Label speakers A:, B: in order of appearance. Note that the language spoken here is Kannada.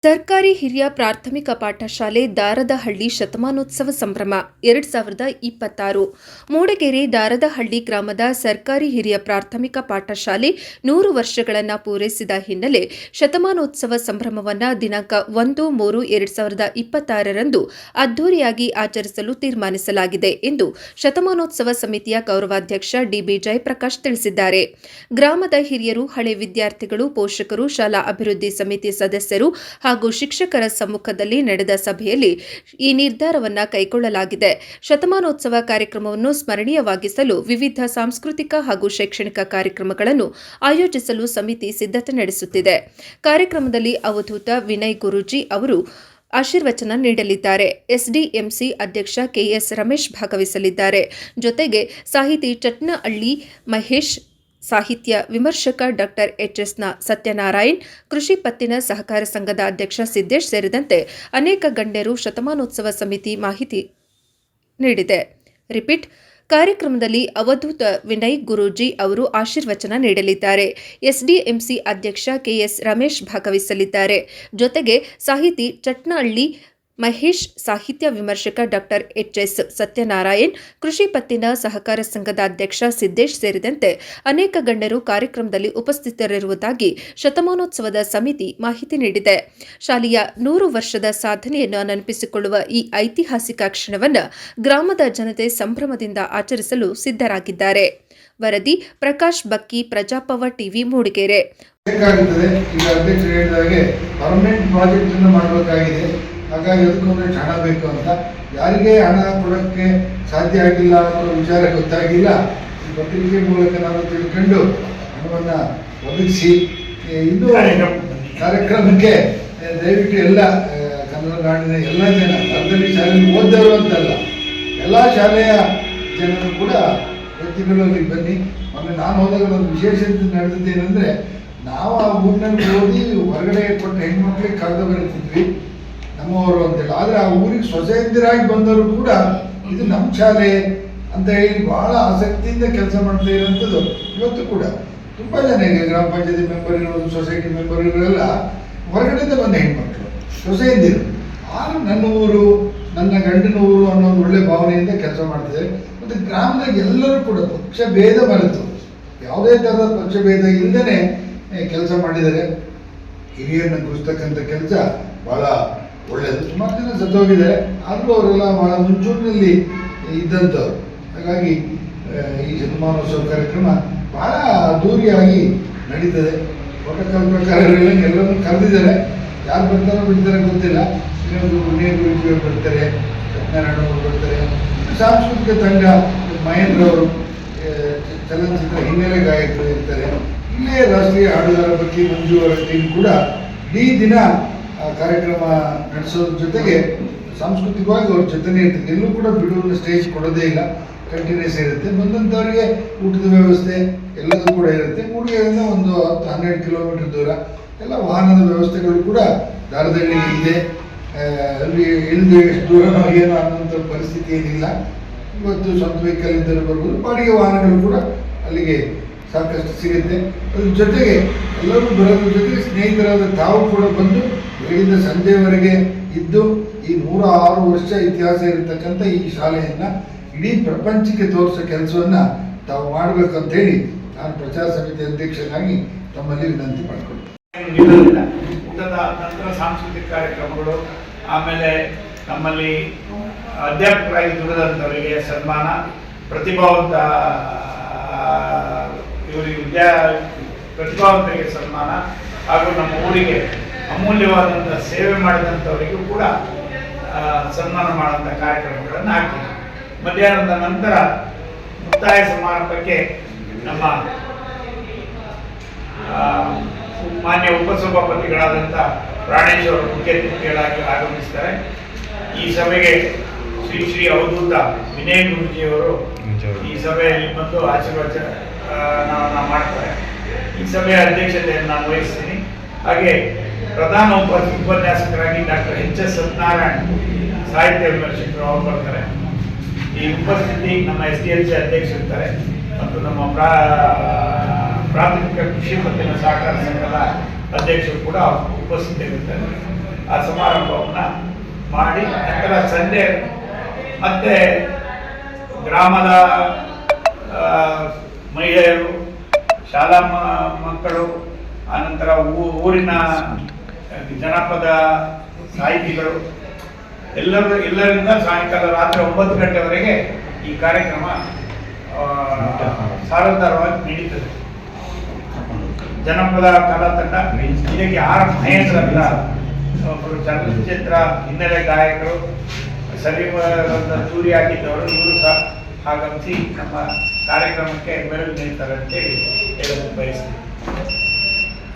A: ಸರ್ಕಾರಿ ಹಿರಿಯ ಪ್ರಾಥಮಿಕ ಪಾಠಶಾಲೆ ದಾರದಹಳ್ಳಿ ಶತಮಾನೋತ್ಸವ ಸಂಭ್ರಮ 2026 ಮೂಡಿಗೆರೆ ದಾರದಹಳ್ಳಿ ಗ್ರಾಮದ ಸರ್ಕಾರಿ ಹಿರಿಯ ಪ್ರಾಥಮಿಕ ಪಾಠಶಾಲೆ 100 ವರ್ಷಗಳನ್ನು ಪೂರೈಸಿದ ಹಿನ್ನೆಲೆ ಶತಮಾನೋತ್ಸವ ಸಂಭ್ರಮವನ್ನು ದಿನಾಂಕ 1-3-2026 ಅದ್ದೂರಿಯಾಗಿ ಆಚರಿಸಲು ತೀರ್ಮಾನಿಸಲಾಗಿದೆ ಎಂದು ಶತಮಾನೋತ್ಸವ ಸಮಿತಿಯ ಗೌರವಾಧ್ಯಕ್ಷ ಡಿಬಿ ಜಯಪ್ರಕಾಶ್ ತಿಳಿಸಿದ್ದಾರೆ. ಗ್ರಾಮದ ಹಿರಿಯರು, ಹಳೆ ವಿದ್ಯಾರ್ಥಿಗಳು, ಪೋಷಕರು, ಶಾಲಾ ಅಭಿವೃದ್ಧಿ ಸಮಿತಿ ಸದಸ್ಯರು ಹಾಗೂ ಶಿಕ್ಷಕರ ಸಮ್ಮುಖದಲ್ಲಿ ನಡೆದ ಸಭೆಯಲ್ಲಿ ಈ ನಿರ್ಧಾರವನ್ನು ಕೈಗೊಳ್ಳಲಾಗಿದೆ. ಶತಮಾನೋತ್ಸವ ಕಾರ್ಯಕ್ರಮವನ್ನು ಸ್ಮರಣೀಯವಾಗಿಸಲು ವಿವಿಧ ಸಾಂಸ್ಕೃತಿಕ ಹಾಗೂ ಶೈಕ್ಷಣಿಕ ಕಾರ್ಯಕ್ರಮಗಳನ್ನು ಆಯೋಜಿಸಲು ಸಮಿತಿ ಸಿದ್ಧತೆ ನಡೆಸುತ್ತಿದೆ. ಕಾರ್ಯಕ್ರಮದಲ್ಲಿ ಅವಧೂತ ವಿನಯ್ ಗುರೂಜಿ ಅವರು ಆಶೀರ್ವಚನ ನೀಡಲಿದ್ದಾರೆ. ಎಸ್ಡಿಎಂಸಿ ಅಧ್ಯಕ್ಷ ಕೆಎಸ್ ರಮೇಶ್ ಭಾಗವಹಿಸಲಿದ್ದಾರೆ. ಜೊತೆಗೆ ಸಾಹಿತಿ ಚಟ್ನಹಳ್ಳಿ ಮಹೇಶ್, ಸಾಹಿತ್ಯ ವಿಮರ್ಶಕ ಡಾಕ್ಟರ್ ಎಚ್ಎಸ್ ಸತ್ಯನಾರಾಯಣ್, ಕೃಷಿ ಪತ್ತಿನ ಸಹಕಾರ ಸಂಘದ ಅಧ್ಯಕ್ಷ ಸಿದ್ದೇಶ್ ಸೇರಿದಂತೆ ಅನೇಕ ಗಣ್ಯರು ಶತಮಾನೋತ್ಸವ ಸಮಿತಿ ಮಾಹಿತಿ ನೀಡಿದೆ. ಕಾರ್ಯಕ್ರಮದಲ್ಲಿ ಅವಧೂತ ವಿನಯ್ ಗುರೂಜಿ ಅವರು ಆಶೀರ್ವಚನ ನೀಡಲಿದ್ದಾರೆ. ಎಸ್ಡಿಎಂಸಿ ಅಧ್ಯಕ್ಷ ಕೆಎಸ್ ರಮೇಶ್ ಭಾಗವಹಿಸಲಿದ್ದಾರೆ. ಜೊತೆಗೆ ಸಾಹಿತಿ ಚಟ್ನಹಳ್ಳಿ ಮಹೇಶ್, ಸಾಹಿತ್ಯ ವಿಮರ್ಶಕ ಡಾಕ್ಟರ್ ಎಚ್ಎಸ್ ಸತ್ಯನಾರಾಯಣ್, ಕೃಷಿ ಪತ್ತಿನ ಸಹಕಾರ ಸಂಘದ ಅಧ್ಯಕ್ಷ ಸಿದ್ದೇಶ್ ಸೇರಿದಂತೆ ಅನೇಕ ಗಣ್ಯರು ಕಾರ್ಯಕ್ರಮದಲ್ಲಿ ಉಪಸ್ಥಿತರಿರುವುದಾಗಿ ಶತಮಾನೋತ್ಸವದ ಸಮಿತಿ ಮಾಹಿತಿ ನೀಡಿದೆ. ಶಾಲೆಯ 100 ವರ್ಷದ ಸಾಧನೆಯನ್ನು ನೆನಪಿಸಿಕೊಳ್ಳುವ ಈ ಐತಿಹಾಸಿಕ ಕ್ಷಣವನ್ನು ಗ್ರಾಮದ ಜನತೆ ಸಂಭ್ರಮದಿಂದ ಆಚರಿಸಲು ಸಿದ್ಧರಾಗಿದ್ದಾರೆ. ವರದಿ ಪ್ರಕಾಶ್ ಬಕ್ಕಿ, ಪ್ರಜಾಪವ ಟಿವಿ, ಮೂಡಿಗೆರೆ.
B: ಹಾಗಾಗಿ ಅದಕ್ಕೊಂದು ಹಣ ಬೇಕು ಅಂತ, ಯಾರಿಗೆ ಹಣ ಕೊಡೋಕ್ಕೆ ಸಾಧ್ಯ ಆಗಿಲ್ಲ ಅನ್ನೋ ವಿಚಾರ ಗೊತ್ತಾಗಿಲ್ಲ. ಈ ಪತ್ರಿಕೆ ಮೂಲಕ ನಾವು ತಿಳ್ಕೊಂಡು ಹಣವನ್ನು ಒದಗಿಸಿ ಇನ್ನೂ ಕಾರ್ಯಕ್ರಮಕ್ಕೆ ದಯವಿಟ್ಟು ಎಲ್ಲ ಕನ್ನಡ ನಾಡಿನ ಎಲ್ಲ ಜನ, ಅರ್ಧಲ್ಲಿ ಶಾಲೆಯಲ್ಲಿ ಓದ್ದವರು ಅಂತಲ್ಲ, ಎಲ್ಲ ಶಾಲೆಯ ಜನರು ಕೂಡ ವ್ಯಕ್ತಿಗಳು ಅಲ್ಲಿ ಬನ್ನಿ. ಮೊನ್ನೆ ನಾನು ಹೋದಾಗ ಒಂದು ವಿಶೇಷತೆ ನಡೆದಿದ್ದೇನೆಂದರೆ, ನಾವು ಆ ಊರಿನಲ್ಲಿ ಓದಿ ಹೊರಗಡೆ ಕೊಟ್ಟ ಹೆಣ್ಮಕ್ಳಿಗೆ ಕಾಗದ ಬರೀತಿದ್ವಿ ನಮ್ಮವರು ಅಂತೇಳಿ. ಆದರೆ ಆ ಊರಿಗೆ ಸೊಸೈಟಿರಾಗಿ ಬಂದವರು ಕೂಡ ಇದು ನಮ್ಮ ಶಾಲೆ ಅಂತ ಹೇಳಿ ಬಹಳ ಆಸಕ್ತಿಯಿಂದ ಕೆಲಸ ಮಾಡ್ತಾ ಇರೋಂಥದ್ದು ಇವತ್ತು ಕೂಡ ತುಂಬ ಜನ ಈಗ ಗ್ರಾಮ ಪಂಚಾಯತಿ ಮೆಂಬರ್ ಇರೋದು, ಸೊಸೈಟಿ ಮೆಂಬರ್ ಇರೋರೆಲ್ಲ ಹೊರಗಡೆಯಿಂದ ಬಂದ ಹೆಣ್ಮಕ್ಳು, ಸೊಸೈಟಿರು. ಆಗ ನನ್ನ ಊರು, ನನ್ನ ಗಂಡನ ಊರು ಅನ್ನೋ ಒಂದು ಒಳ್ಳೆ ಭಾವನೆಯಿಂದ ಕೆಲಸ ಮಾಡ್ತಿದ್ದಾರೆ. ಮತ್ತು ಗ್ರಾಮದಾಗ ಎಲ್ಲರೂ ಕೂಡ ಪಕ್ಷ ಭೇದ ಮರೆತು, ಯಾವುದೇ ಥರದ ಪಕ್ಷ ಭೇದ ಇಲ್ಲದೇ ಕೆಲಸ ಮಾಡಿದ್ದಾರೆ. ಹಿರಿಯರನ್ನ ಗುರುಸ್ತಕ್ಕಂಥ ಕೆಲಸ ಭಾಳ ಒಳ್ಳೆಯದು. ಸುಮಾರು ಜನ ಸತ್ತೋಗಿದ್ದಾರೆ, ಆದರೂ ಅವರೆಲ್ಲ ಭಾಳ ಮುಂಚೂಣಿನಲ್ಲಿ ಇದ್ದಂಥವ್ರು. ಹಾಗಾಗಿ ಈ ಶತಮಾನೋತ್ಸವ ಕಾರ್ಯಕ್ರಮ ಭಾಳ ಅದ್ದೂರಿಯಾಗಿ ನಡೀತದೆ. ಪ್ರೋಟೋಕಾಲ್ ಪ್ರಕಾರ ಎಲ್ಲರನ್ನೂ ಕರೆದಿದ್ದಾರೆ. ಯಾರು ಬರ್ತಾರೋ ಬಿಡ್ತಾರೆ ಗೊತ್ತಿಲ್ಲ. ಇನ್ನೊಂದು ವಿನಯ್ ಗುರೂಜಿಯವರು ಬರ್ತಾರೆ, ಸತ್ಯನಾರಾಯಣ ಅವರು ಬರ್ತಾರೆ, ಸಾಂಸ್ಕೃತಿಕ ತಂಡ ಮಹೇಂದ್ರ ಅವರು, ಚಲನಚಿತ್ರ ಹಿನ್ನೆಲೆ ಗಾಯಕರು ಇರ್ತಾರೆ. ಇಲ್ಲೇ ರಾಷ್ಟ್ರೀಯ ಹಾಡುಗಾರ ಬಗ್ಗೆ ಮಂಜು ಅವರ ಟೀಮ್ ಕೂಡ ಇಡೀ ದಿನ ಕಾರ್ಯಕ್ರಮ ನಡೆಸೋದ್ರ ಜೊತೆಗೆ ಸಾಂಸ್ಕೃತಿಕವಾಗಿ ಅವ್ರ ಜೊತೆನೇ ಇರ್ತದೆ. ಎಲ್ಲೂ ಕೂಡ ಬಿಡುವ ಸ್ಟೇಜ್ ಕೊಡೋದೇ ಇಲ್ಲ, ಕಂಟಿನ್ಯೂಸ್ ಇರುತ್ತೆ. ಬಂದಂಥವರಿಗೆ ಊಟದ ವ್ಯವಸ್ಥೆ ಎಲ್ಲದೂ ಕೂಡ ಇರುತ್ತೆ. ಮೂಡಿಗೆರೆಯಿಂದ ಒಂದು 10-12 ಕಿಲೋಮೀಟರ್ ದೂರ. ಎಲ್ಲ ವಾಹನದ ವ್ಯವಸ್ಥೆಗಳು ಕೂಡ ದಾರದಹಳ್ಳಿಗೆ ಇದೆ. ಅಲ್ಲಿ ಇಳಿದು ಎಷ್ಟು ದೂರ ಏನು ಅನ್ನೋಂಥ ಪರಿಸ್ಥಿತಿ ಏನಿಲ್ಲ. ಇವತ್ತು ಸ್ವಂತ ವೆಹಿಕಲ್ ಇದ್ದರೆ ಬರ್ಬೋದು. ಬಾಡಿಗೆ ವಾಹನಗಳು ಕೂಡ ಅಲ್ಲಿಗೆ ಸಾಕಷ್ಟು ಸಿಗುತ್ತೆ. ಅದ್ರ ಜೊತೆಗೆ ಎಲ್ಲರೂ ಬರೋದ್ರ ಜೊತೆಗೆ ಸ್ನೇಹಿತರಾದ ತಾವು ಕೂಡ ಬಂದು ಬೆಳಗಿಂದ ಸಂಜೆವರೆಗೆ ಇದ್ದು ಈ 106 ವರ್ಷ ಇತಿಹಾಸ ಇರತಕ್ಕಂಥ ಈ ಶಾಲೆಯನ್ನು ಇಡೀ ಪ್ರಪಂಚಕ್ಕೆ ತೋರಿಸೋ ಕೆಲಸವನ್ನು ತಾವು ಮಾಡಬೇಕಂತೇಳಿ ನಾನು ಪ್ರಚಾರ ಸಮಿತಿ ಅಧ್ಯಕ್ಷನಾಗಿ ತಮ್ಮಲ್ಲಿ ವಿನಂತಿ ಮಾಡಿಕೊಳ್ತೀನಿ.
C: ಊಟದ ನಂತರ ಸಾಂಸ್ಕೃತಿಕ ಕಾರ್ಯಕ್ರಮಗಳು, ಆಮೇಲೆ ನಮ್ಮಲ್ಲಿ ಅಧ್ಯಾಪಕರಾಗಿ ದುಡಿದಂಥವರಿಗೆ ಸನ್ಮಾನ, ಪ್ರತಿಭಾವಂತ ಪ್ರತಿಭಾವಂತರಿಗೆ ಸನ್ಮಾನ, ಹಾಗೂ ನಮ್ಮ ಊರಿಗೆ ಅಮೂಲ್ಯವಾದಂಥ ಸೇವೆ ಮಾಡಿದಂಥವರಿಗೂ ಕೂಡ ಸನ್ಮಾನ ಮಾಡುವಂಥ ಕಾರ್ಯಕ್ರಮಗಳನ್ನು ಹಾಕಿದೆ. ಮಧ್ಯಾಹ್ನದ ನಂತರ ಮುಕ್ತಾಯ ಸಮಾರಂಭಕ್ಕೆ ನಮ್ಮ ಮಾನ್ಯ ಉಪಸಭಾಪತಿಗಳಾದಂಥ ಪ್ರಾಣೇಶ್ ಅವರು ಮುಖ್ಯ ಅತಿಥಿಗಳಾಗಿ ಆಗಮಿಸ್ತಾರೆ. ಈ ಸಭೆಗೆ ಶ್ರೀ ಅವಧೂತ ವಿನಯ್ ಗುರೂಜಿಯವರು ಈ ಸಭೆಯಲ್ಲಿ ಬಂದು ಆಶೀರ್ವಚನ ಮಾಡ್ತಾರೆ. ಈ ಸಭೆಯ ಅಧ್ಯಕ್ಷತೆಯನ್ನು ನಾನು ವಹಿಸ್ತೀನಿ. ಹಾಗೆ ಪ್ರಧಾನ ಉಪನ್ಯಾಸಕರಾಗಿ ಡಾಕ್ಟರ್ ಎಚ್ಎಸ್ ಸತ್ಯನಾರಾಯಣ್, ಸಾಹಿತ್ಯ ವಿಮರ್ಶಕರು ಅವರು ಬರ್ತಾರೆ. ಈ ಉಪಸ್ಥಿತಿ ನಮ್ಮ ಎಸ್ಡಿಎಲ್ಸಿ ಅಧ್ಯಕ್ಷರಿರ್ತಾರೆ ಮತ್ತು ನಮ್ಮ ಪ್ರಾಥಮಿಕ ಕೃಷಿ ಪತ್ತಿನ ಸಹಕಾರ ಸಂಘದ ಅಧ್ಯಕ್ಷರು ಕೂಡ ಉಪಸ್ಥಿತರಿರ್ತಾರೆ. ಆ ಸಮಾರಂಭವನ್ನು ಮಾಡಿ ನಂತರ ಸಂಜೆ ಮತ್ತೆ ಗ್ರಾಮದ ಮಹಿಳೆಯರು, ಶಾಲಾ ಮಕ್ಕಳು, ಆನಂತರ ಊರಿನ ಜನಪದ ಸಾಹಿತಿಗಳು ಎಲ್ಲರಿಂದ ಸಾಯಂಕಾಲ ರಾತ್ರಿ 9 ಗಂಟೆವರೆಗೆ ಈ ಕಾರ್ಯಕ್ರಮ ಸಾರೋದ್ಧಾರವಾಗಿ ನಡೀತದೆ. ಜನಪದ ಕಲಾ ತಂಡ ಇದಕ್ಕೆ ಆರ್ ಮಹೇಂದ್ರ ಅಂತ ಒಬ್ಬರು ಚಲನಚಿತ್ರ ಹಿನ್ನೆಲೆ ಗಾಯಕರು, ಸಲೀಮರನ್ನ ಚೂರಿ ಹಾಕಿದ್ದವರು, ಇವರು ಸಹ ಆಗಮಿಸಿ ನಮ್ಮ ಕಾರ್ಯಕ್ರಮಕ್ಕೆ ಬೆರಳು ನೀಡ್ತಾರೆ ಅಂತೇಳಿ ಹೇಳಲು ಬಯಸ್ತೀನಿ.